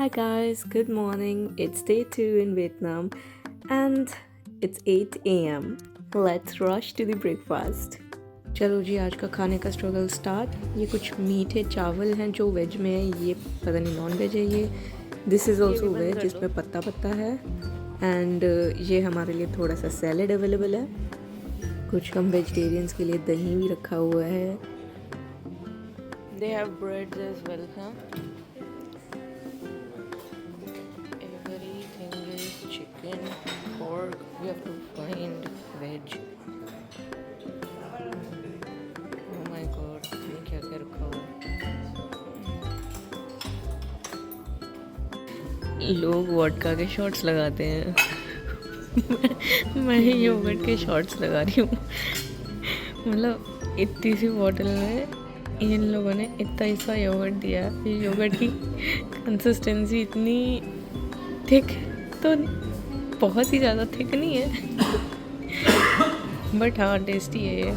Hi guys, good morning. It's day 2 in Vietnam and it's 8 a.m. Let's rush to the breakfast. चलो जी, आज का खाने का struggle start. ये कुछ मीठे चावल हैं जो वेज में है, ये पता नहीं नॉन वेज है ये। दिस इज़ ऑल्सो वेज जिसमें पत्ता पत्ता है एंड ये हमारे लिए थोड़ा सा सैलेड अवेलेबल है। कुछ हम वेजिटेरियंस के लिए दही भी रखा हुआ है। They have breads as well, huh? Everything is chicken, pork. We have to find veg. Oh my god, ये क्या क्या रखा हुआ है? लोग वोडका के शॉट्स लगाते हैं। मैं योगर्ट के शॉट्स लगा रही हूँ। मतलब इतनी सी बॉटल में इन लोगों ने इतना सा योगर्ट दिया। ये योगर्ट की कंसिस्टेंसी इतनी थिक तो बहुत ही ज़्यादा थिक नहीं है, बट हाँ टेस्टी है ये।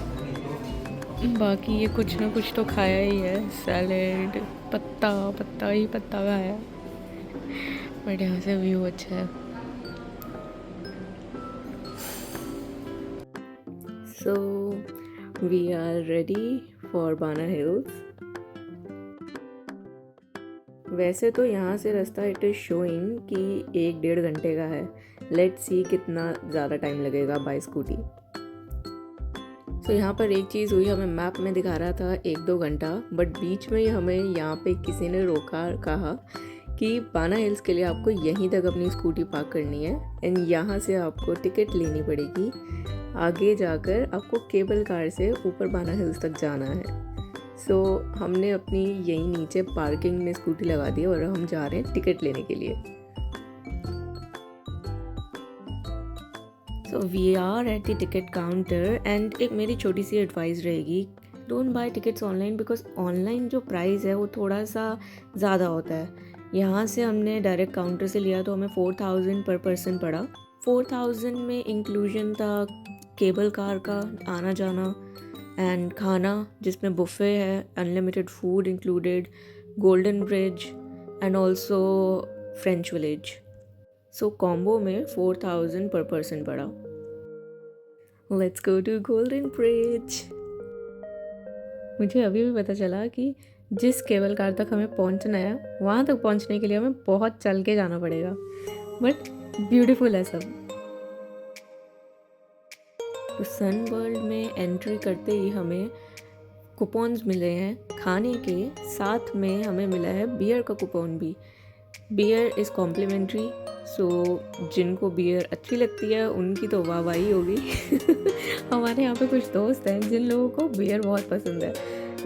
बाकी ये कुछ ना कुछ तो खाया ही है, सैलेड, पत्ता पत्ता ही पत्ता खाया, बट यहाँ से व्यू अच्छा है। So we are ready for Bana Hills. वैसे तो यहाँ से रास्ता इट इज़ शोइंग कि 1-1.5 घंटे का है। लेट्स सी कितना ज़्यादा टाइम लगेगा बाय स्कूटी। सो यहाँ पर एक चीज़ हुई, हमें मैप में दिखा रहा था 1-2 घंटा, बट बीच में हमें यहाँ पे किसी ने रोका, कहा कि बाना हिल्स के लिए आपको यहीं तक अपनी स्कूटी पार्क करनी है एंड यहाँ से आपको टिकट लेनी पड़ेगी। आगे जाकर आपको केबल कार से ऊपर बाना हिल्स तक जाना है। सो हमने अपनी यहीं नीचे पार्किंग में स्कूटी लगा दी और हम जा रहे हैं टिकट लेने के लिए। So we are at the ticket counter and एक मेरी छोटी सी एडवाइस रहेगी, don't buy tickets online, because online जो प्राइस है वो थोड़ा सा ज़्यादा होता है। यहाँ से हमने डायरेक्ट काउंटर से लिया तो हमें 4000 पर पर्सन पड़ा। 4000 में इंक्लूजन था केबल कार का आना जाना एंड खाना जिसमें बुफ़े है, unlimited food included, Golden Bridge and also French Village. सो कॉम्बो में 4000 पर पर्सन पड़ा। Let's go to Golden Bridge. मुझे अभी भी पता चला कि जिस केबल कार तक हमें पहुंचना है वहाँ तक पहुंचने के लिए हमें बहुत चल के जाना पड़ेगा, बट ब्यूटीफुल है सब। तो सन वर्ल्ड में एंट्री करते ही हमें कूपन्स मिले हैं खाने के, साथ में हमें मिला है बियर का कूपन भी। बियर इज़ कॉम्प्लीमेंट्री, सो जिनको बियर अच्छी लगती है उनकी तो वाहवाही होगी। हमारे यहाँ पे कुछ दोस्त हैं जिन लोगों को बियर बहुत पसंद है,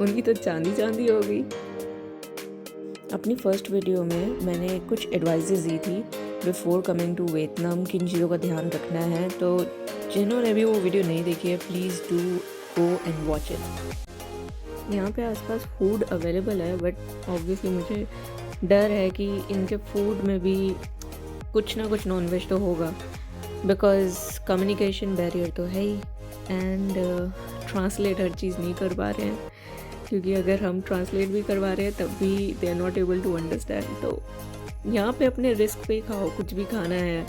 उनकी तो चांदी चांदी होगी। अपनी फर्स्ट वीडियो में मैंने कुछ एडवाइजेस दी थी बिफोर कमिंग टू वियतनाम, किन चीज़ों का ध्यान रखना है, तो जिन्होंने भी वो वीडियो नहीं देखी है please do go and watch it. यहाँ पे आसपास फूड अवेलेबल है, बट ऑब्वियसली मुझे डर है कि इनके फूड में भी कुछ ना कुछ नॉनवेज तो होगा, बिकॉज कम्युनिकेशन बैरियर तो है ही एंड ट्रांसलेट हर चीज़ नहीं कर पा रहे हैं, क्योंकि अगर हम ट्रांसलेट भी करवा रहे हैं तब भी they are not able to understand. तो यहाँ पे अपने रिस्क पे खाओ कुछ भी खाना है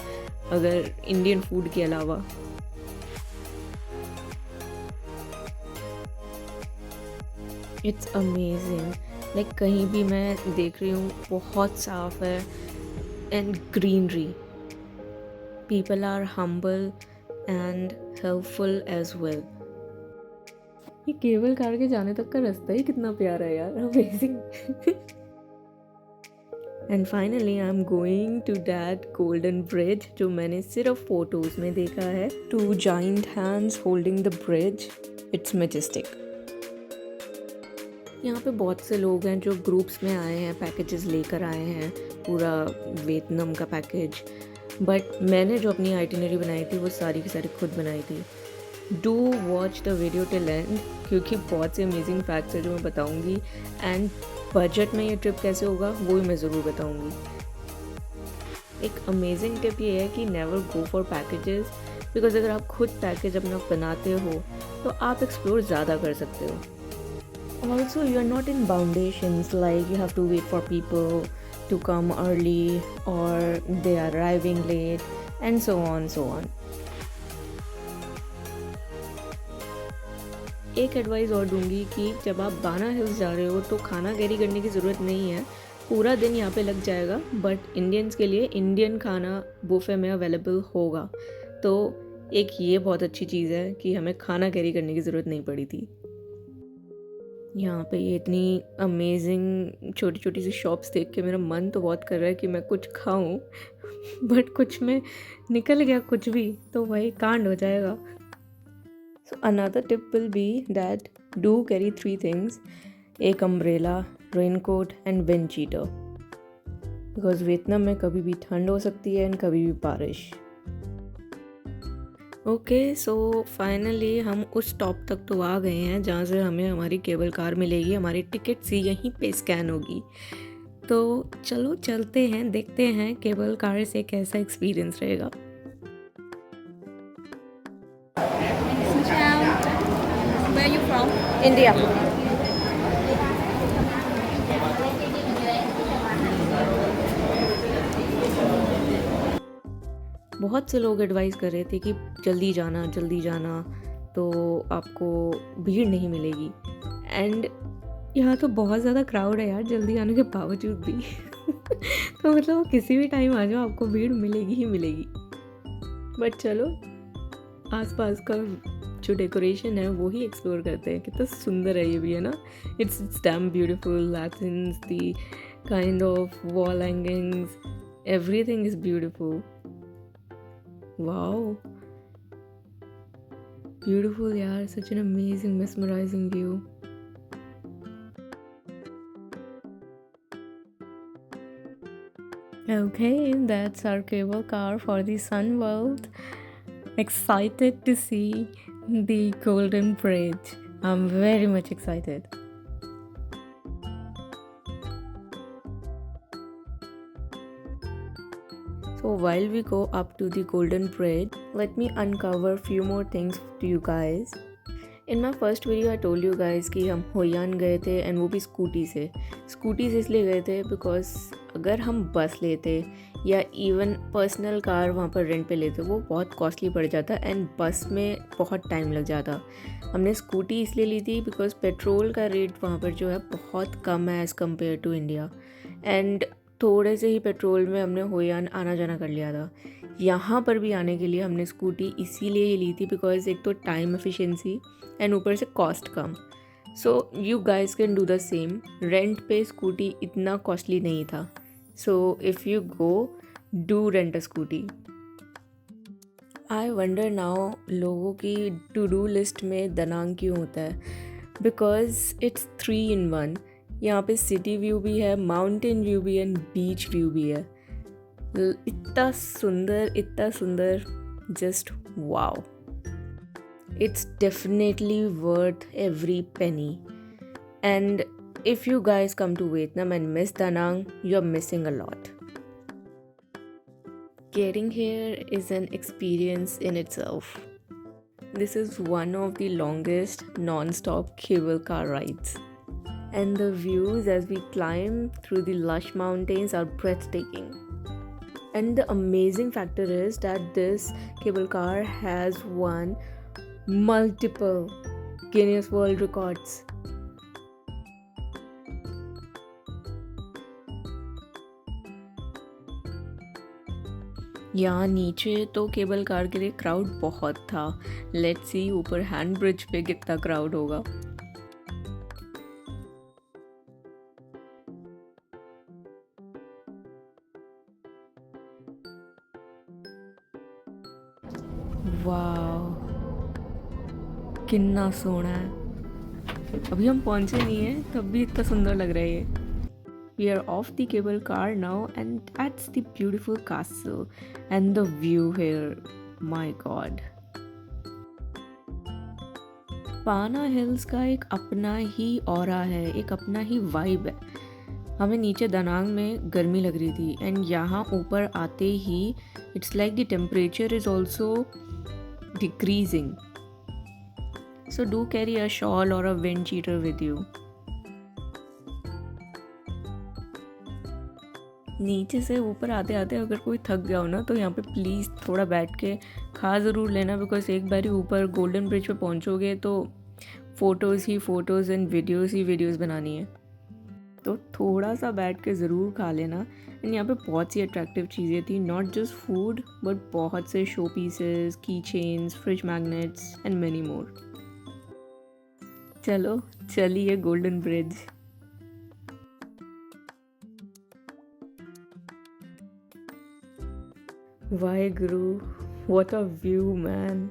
अगर इंडियन फूड के अलावा। इट्स अमेजिंग, लाइक कहीं भी मैं देख रही हूँ बहुत साफ है and greenery, people are humble and helpful as well. ये केबल कार के जाने तक का रास्ता ही कितना प्यारा है यार, amazing. And finally I am going to that Golden Bridge जो मैंने सिर्फ फोटोज़ में देखा है। 2 giant hands holding the bridge, it's majestic. यहाँ पे बहुत से लोग हैं जो ग्रुप्स में आए हैं, पैकेजेस लेकर आए हैं, पूरा वियतनाम का पैकेज, बट मैंने जो अपनी आइटिनरी बनाई थी वो सारी की सारी खुद बनाई थी। Do watch the video till and, क्योंकि बहुत से अमेजिंग फैक्ट्स हैं जो मैं बताऊँगी एंड बजट में ये ट्रिप कैसे होगा वो भी मैं ज़रूर बताऊँगी। एक अमेजिंग टिप ये है कि never go for packages, because अगर आप खुद पैकेज अपना बनाते हो तो आप एक्सप्लोर ज़्यादा कर सकते हो। Also, you are not in foundations like you have to wait for people to come early or they are arriving late and so on. एक एडवाइस और दूंगी कि जब आप बाना हिल्स जा रहे हो तो खाना कैरी करने की ज़रूरत नहीं है, पूरा दिन यहाँ पे लग जाएगा, बट इंडियंस के लिए इंडियन खाना बुफे में अवेलेबल होगा। तो एक ये बहुत अच्छी चीज़ है कि हमें खाना कैरी करने की ज़रूरत नहीं पड़ी थी। यहाँ पे ये इतनी अमेजिंग छोटी छोटी सी शॉप्स देख के मेरा मन तो बहुत कर रहा है कि मैं कुछ खाऊं बट कुछ में निकल गया कुछ भी तो वही कांड हो जाएगा। So another tip will be that do carry 3 things, एक umbrella, raincoat and wind cheater, because Vietnam में कभी भी ठंड हो सकती है एंड कभी भी बारिश। ओके, सो फाइनली हम उस स्टॉप तक तो आ गए हैं जहाँ से हमें हमारी केबल कार मिलेगी, हमारी टिकट सी यहीं पे स्कैन होगी। तो चलो चलते हैं, देखते हैं केबल कार से कैसा एक्सपीरियंस रहेगा। Where are you from? India. बहुत से लोग एडवाइस कर रहे थे कि जल्दी जाना तो आपको भीड़ नहीं मिलेगी, एंड यहाँ तो बहुत ज़्यादा क्राउड है यार जल्दी आने के बावजूद भी तो मतलब किसी भी टाइम आ जाओ आपको भीड़ मिलेगी ही मिलेगी। बट चलो आसपास का जो डेकोरेशन है वो ही एक्सप्लोर करते हैं। कितना सुंदर है ये भी, है ना? It's damn beautiful. Lanterns, the kind of wall hangings, everything is beautiful. Wow, beautiful yaar, such an amazing mesmerizing view. Okay, that's our cable car for the Sun World. Excited to see the Golden Bridge. I'm very much excited. So while we go up to the Golden Bridge, let me uncover few more things to you guys. In my first video I told you guys कि हम Hoi An गए थे and वो भी scooty से इसलिए गए थे बिकॉज अगर हम बस लेते या इवन पर्सनल कार वहाँ पर रेंट पे लेते वो बहुत कॉस्टली पड़ जाता एंड बस में बहुत टाइम लग जाता। हमने स्कूटी इसलिए ली थी बिकॉज पेट्रोल का रेट वहाँ पर जो है बहुत कम है as compare to India, and थोड़े से ही पेट्रोल में हमने होयान आना जाना कर लिया था। यहाँ पर भी आने के लिए हमने स्कूटी इसीलिए ही ली थी बिकॉज एक तो टाइम एफिशिएंसी एंड ऊपर से cost come. So you guys can do the same. Rent पे स्कूटी इतना कॉस्टली नहीं था, so if you go do rent a scooty. I wonder now लोगों की टू डू लिस्ट में दनांग क्यों होता है, बिकॉज इट्स 3 in 1। यहाँ पे सिटी व्यू भी है, माउंटेन व्यू भी है एंड बीच व्यू भी है। इतना सुंदर, just wow. It's definitely worth every penny, and if you guys come to Vietnam and miss Da Nang, you're missing a lot. Getting here is an experience in itself. This is one of the longest non-stop cable car rides. And the views as we climb through the lush mountains are breathtaking. And the amazing factor is that this cable car has won multiple Guinness World Records. यहाँ नीचे तो cable car के लिए crowd बहुत था। Let's see ऊपर hand bridge पे कितना क्राउड होगा। वाह, कितना सोना है। अभी हम पहुंचे नहीं हैं तब भी इतना सुंदर लग रहा है ये। We are off the cable car now and that's the beautiful castle and the view here. My God. पाना हिल्स का एक अपना ही ऑरा है, एक अपना ही वाइब है। हमें नीचे दनांग में गर्मी लग रही थी एंड यहाँ ऊपर आते ही it's like the temperature is also decreasing. So do carry a shawl or a wind cheater with you. नीचे से ऊपर आते आते अगर कोई थक गया हो ना तो यहाँ पे प्लीज़ थोड़ा बैठ के खा ज़रूर लेना, बिकॉज एक बार ही ऊपर गोल्डन ब्रिज पे पहुँचोगे तो photos he photos and videos he videos बनानी है, तो थोड़ा सा बैठ के ज़रूर खा लेना। एंड यहाँ पे बहुत सी अट्रैक्टिव चीज़ें थी, नॉट जस्ट फूड बट बहुत से show pieces, key chains, fridge magnets and many more. चलो चलिए Golden Bridge. Waheguru, what a view man.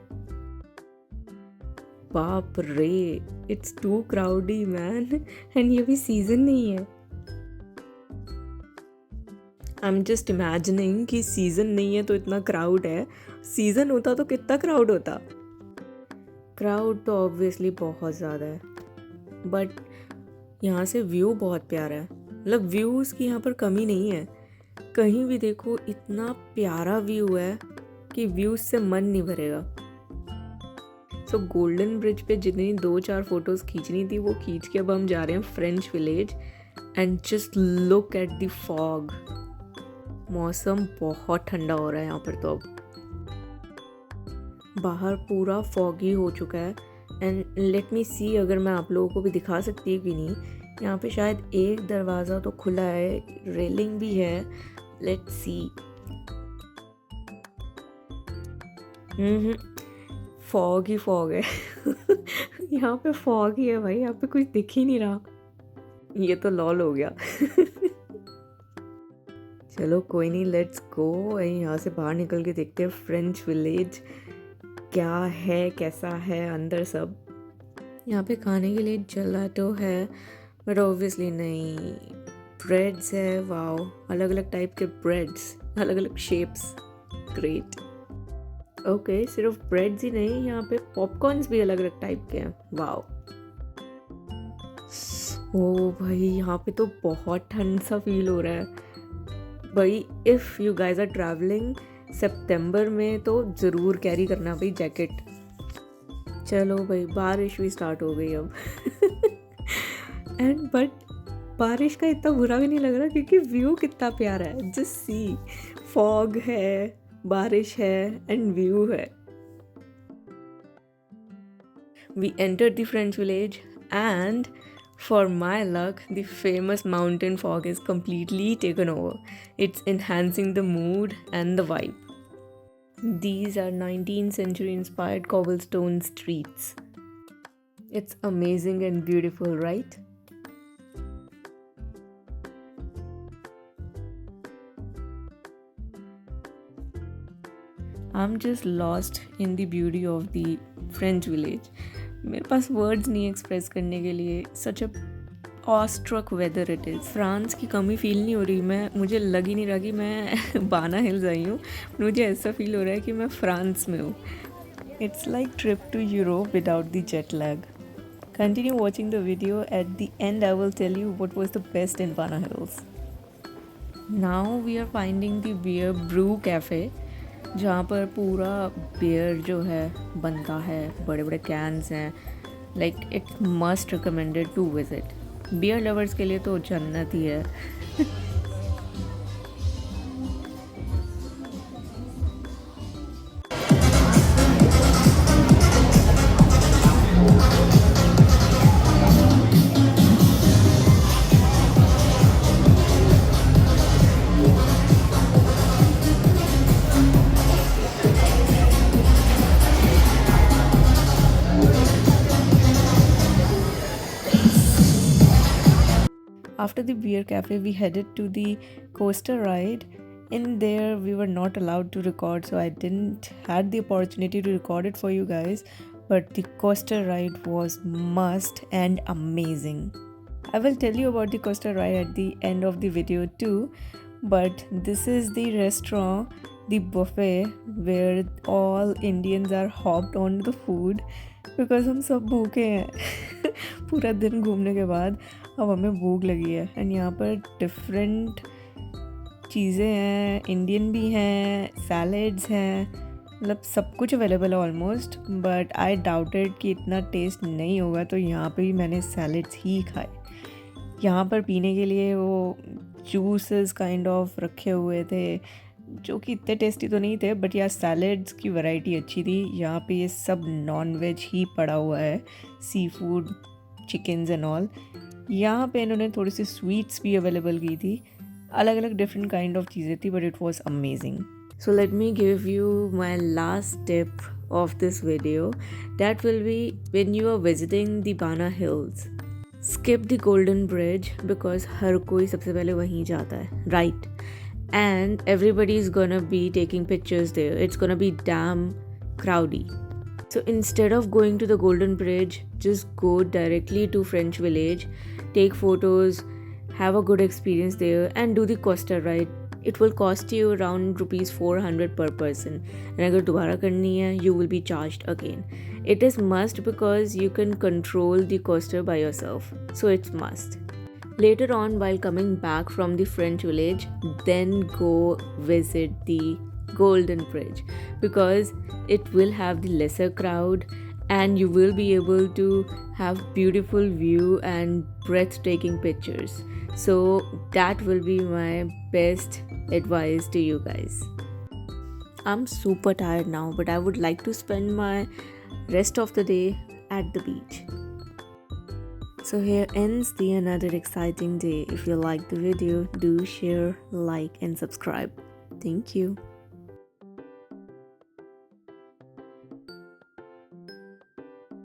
बाप रे, it's too crowdy man. And ये भी सीजन नहीं है। आई एम जस्ट इमेजिनिंग कि सीजन नहीं है तो इतना क्राउड है, सीजन होता तो कितना क्राउड होता। क्राउड तो ऑब्वियसली बहुत ज़्यादा है, बट यहाँ से व्यू बहुत प्यारा है। मतलब व्यूज़ की यहाँ पर कमी नहीं है, कहीं भी देखो इतना प्यारा व्यू है कि व्यूज़ से मन नहीं भरेगा। सो गोल्डन ब्रिज पे जितनी 2-4 फोटोज़ खींचनी थी वो खींच के अब हम जा रहे हैं French Village and just look at the fog. मौसम बहुत ठंडा हो रहा है यहाँ पर, तो अब बाहर पूरा फॉगी हो चुका है। एंड लेट मी सी अगर मैं आप लोगों को भी दिखा सकती हूँ कि नहीं। यहाँ पे शायद एक दरवाज़ा तो खुला है, रेलिंग भी है, let's see. Fog he fog है। यहाँ पे फॉग ही है भाई, यहाँ पे कुछ दिख ही नहीं रहा। ये तो लॉल हो गया। चलो कोई नहीं, लेट्स गो। यहाँ से बाहर निकल के देखते हैं फ्रेंच विलेज क्या है, कैसा है अंदर सब। यहाँ पे खाने के लिए जेलाटो है, बट ऑब्वियसली नहीं। ब्रेड्स है, वाओ, अलग अलग टाइप के ब्रेड्स, अलग अलग शेप्स, ग्रेट। ओके, सिर्फ ब्रेड्स ही नहीं, यहाँ पे पॉपकॉर्न्स भी अलग अलग टाइप के हैं, वाओ। ओ भाई, यहाँ पे तो बहुत ठंड सा फील हो रहा है भाई। If you guys are travelling सितंबर में तो ज़रूर कैरी करना भाई जैकेट। चलो भाई, बारिश भी स्टार्ट हो गई अब। एंड बट बारिश का इतना बुरा भी नहीं लग रहा क्योंकि व्यू कितना प्यारा है। जस्ट सी, फॉग है, बारिश है एंड व्यू है। We entered the French Village and for my luck, the famous mountain fog is completely taken over. It's enhancing the mood and the vibe. These are 19th century inspired cobblestone streets. It's amazing and beautiful, right? I'm just lost in the beauty of the French village. मेरे पास words नहीं express करने के लिए। Such a awestruck weather it is. France की कमी feel नहीं हो रही। मुझे लग ही नहीं रहा कि मैं बाना हिल्स आई हूँ, मुझे ऐसा फील हो रहा है कि मैं फ्रांस में हूँ। It's like trip to Europe without the jet lag. Continue watching the video, at the end I will tell you what was the best in Bana Hills. Now we are finding the beer brew cafe, जहाँ पर पूरा beer जो है बनता है, बड़े बड़े cans हैं। Like it's must recommended to visit. Beer lovers के लिए तो जन्नत ही है। After the beer cafe, we headed to the coaster ride. In there, we were not allowed to record, so I didn't had the opportunity to record it for you guys. But the coaster ride was must and amazing. I will tell you about the coaster ride at the end of the video too. But this is the restaurant, the buffet, where all Indians are hopped on the food because हम सब भूखे हैं। पूरा दिन घूमने के बाद अब हमें भूख लगी है। एंड यहाँ पर डिफरेंट चीज़ें हैं, इंडियन भी हैं, सैलेड्स हैं, मतलब सब कुछ अवेलेबल है ऑलमोस्ट। बट आई डाउटेड कि इतना टेस्ट नहीं होगा, तो यहाँ पे भी मैंने सैलेड्स ही खाए। यहाँ पर पीने के लिए वो जूसेस काइंड ऑफ रखे हुए थे जो कि इतने टेस्टी तो नहीं थे, बट यार सैलड्स की वैरायटी अच्छी थी। यहाँ पे ये सब नॉन वेज ही पड़ा हुआ है, sea food, chickens and all. यहाँ पे इन्होंने थोड़ी सी स्वीट्स भी अवेलेबल की थी, अलग अलग डिफरेंट काइंड ऑफ चीज़ें थी, but it was amazing. So let me give you my last tip of this video. That will be when you are visiting the Bana Hills. Skip the Golden Bridge because हर कोई सबसे पहले वहीं जाता है, right? And everybody is gonna be taking pictures there. It's gonna be damn crowdy. So instead of going to the Golden Bridge, just go directly to French Village, take photos, have a good experience there, and do the Costa ride. It will cost you around ₹400 per person. And अगर दोबारा करनी है, you will be charged again. It is must because you can control the coaster by yourself. So it's must. Later on, while coming back from the French Village, then go visit the Golden Bridge because it will have the lesser crowd and you will be able to have beautiful view and breathtaking pictures. So that will be my best advice to you guys. I'm super tired now, but I would like to spend my rest of the day at the beach. So here ends the another exciting day. If you like the video, do share, like and subscribe. Thank you.